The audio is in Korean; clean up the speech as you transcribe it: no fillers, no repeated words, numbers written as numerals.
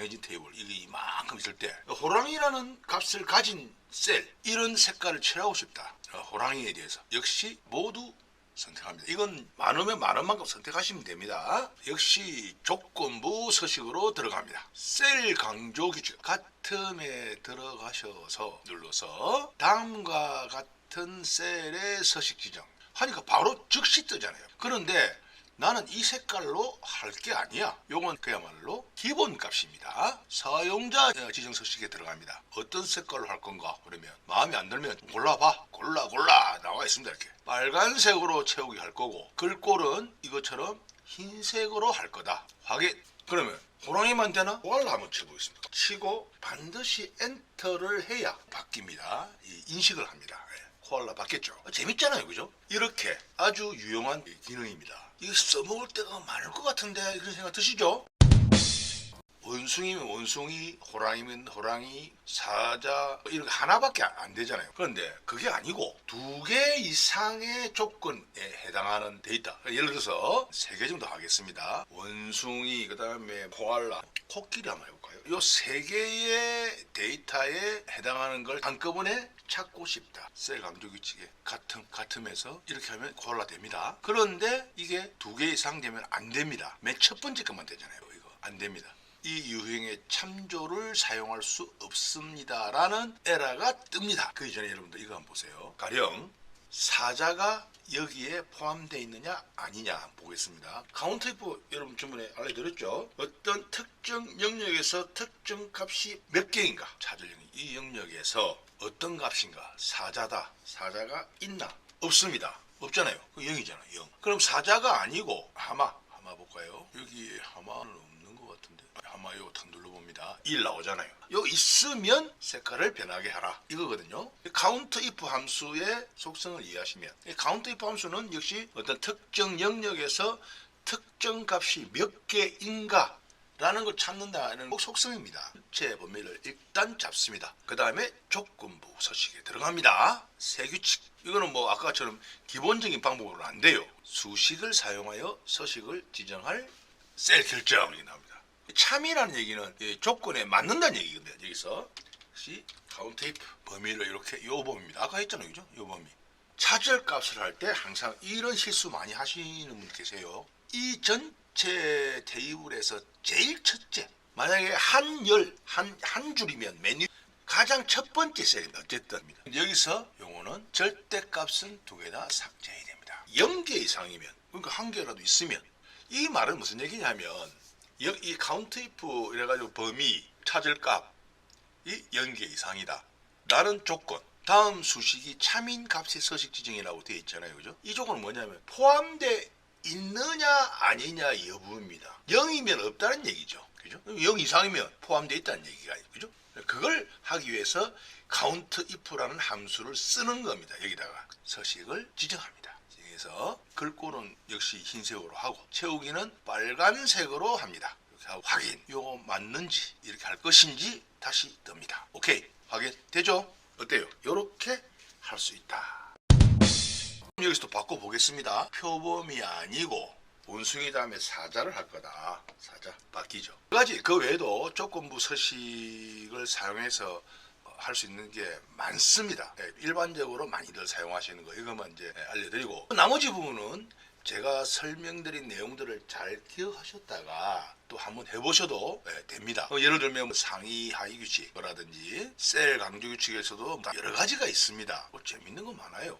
정해진 테이블 이게 이만큼 있을 때 호랑이라는 값을 가진 셀 이런 색깔을 칠하고 싶다. 호랑이에 대해서 역시 모두 선택합니다. 이건 많으면 많은 만큼 선택하시면 됩니다. 역시 조건부 서식으로 들어갑니다. 셀 강조 규칙 같음에 들어가셔서 눌러서 다음과 같은 셀의 서식 지정 하니까 바로 즉시 뜨잖아요. 그런데 나는 이 색깔로 할 게 아니야. 요건 그야말로 기본 값입니다. 사용자 지정 서식에 들어갑니다. 어떤 색깔로 할 건가? 그러면 마음에 안 들면 골라봐. 골라 나와 있습니다. 이렇게 빨간색으로 채우기 할 거고 글꼴은 이것처럼 흰색으로 할 거다. 확인. 그러면 호랑이만 되나? 코알라 한번 쳐보겠습니다. 치고 반드시 엔터를 해야 바뀝니다. 인식을 합니다. 코알라 바뀌었죠. 재밌잖아요, 그죠? 이렇게 아주 유용한 기능입니다. 이거 써먹을 때가 많을 것 같은데 그런 생각 드시죠? 원숭이면 원숭이, 호랑이면 호랑이, 사자 이런 거 하나밖에 안 되잖아요. 그런데 그게 아니고 2개 이상의 조건에 해당하는 데이터, 예를 들어서 3개 정도 하겠습니다. 원숭이, 그 다음에 코알라, 코끼리 한번 해볼까요? 이 3개의 데이터에 해당하는 걸 한꺼번에 찾고 싶다. 셀 강조 규칙에 같음에서 이렇게 하면 코알라 됩니다. 그런데 이게 2개 이상 되면 안 됩니다. 맨 첫 번째 것만 되잖아요. 이거 안 됩니다. 이 유형의 참조를 사용할 수 없습니다 라는 에러가 뜹니다. 그 이전에 여러분들 이거 한번 보세요. 가령 사자가 여기에 포함되어 있느냐 아니냐 보겠습니다. 카운터 if 여러분 전번에 알려드렸죠. 어떤 특정 영역에서 특정 값이 몇 개인가 찾을 영역. 이 영역에서 어떤 값인가. 사자다. 사자가 있나? 없습니다. 없잖아요. 그 0이잖아. 0. 그럼 사자가 아니고 하마 볼까요? 여기 하마는 없는 것 같은데 하마 이거 탁 눌러봅니다. 1 나오잖아요. 여기 있으면 색깔을 변하게 하라 이거거든요. 카운트 if 함수의 속성을 이해하시면 카운트 if 함수는 역시 어떤 특정 영역에서 특정 값이 몇 개인가 라는 걸 찾는다는 속성입니다. 제 범위를 일단 잡습니다. 그 다음에 조건부 서식에 들어갑니다. 세규칙. 이거는 뭐 아까처럼 기본적인 방법으로는 안 돼요. 수식을 사용하여 서식을 지정할 셀 결정이 나옵니다. 참이라는 얘기는 조건에 맞는다는 얘기거든요. 여기서 역시 카운트 if 범위를 이렇게 요 범위입니다. 아까 했잖아요. 그죠? 요 범위. 찾을 값을 할 때 항상 이런 실수 많이 하시는 분 계세요. 이 전체 테이블에서 제일 첫째, 만약에 한 줄이면 메뉴 가장 첫 번째 셀입니다. 어쨌든 여기서 용어는 절대값은 2개 다 삭제해야 됩니다. 0개 이상이면, 그러니까 1개라도 있으면, 이 말은 무슨 얘기냐면 이 카운트 if 이래가지고 범위 찾을 값이 0개 이상이다 라는 조건, 다음 수식이 참인 값의 서식 지정이라고 되어 있잖아요. 그죠? 이 조건은 뭐냐면 포함되어 있느냐 아니냐 여부입니다. 0이면 없다는 얘기죠. 그죠? 0 이상이면 포함되어 있다는 얘기가 아니죠. 그죠? 그걸 하기 위해서 count if라는 함수를 쓰는 겁니다. 여기다가 서식을 지정합니다. 그래서 글꼴은 역시 흰색으로 하고 채우기는 빨간색으로 합니다. 이렇게 하고 확인. 이거 맞는지 이렇게 할 것인지 다시 뜹니다. 오케이. 확인 되죠? 어때요? 이렇게 할 수 있다. 여기서 또 바꿔보겠습니다. 표범이 아니고 원숭이 다음에 사자를 할 거다. 사자 바뀌죠. 그 외에도 조건부 서식을 사용해서 할 수 있는 게 많습니다. 일반적으로 많이들 사용하시는 거 이것만 이제 알려드리고 나머지 부분은 제가 설명드린 내용들을 잘 기억하셨다가 또 한번 해보셔도 됩니다. 예를 들면 상위 하위 규칙이라든지 셀 강조 규칙에서도 여러 가지가 있습니다. 재밌는 거 많아요.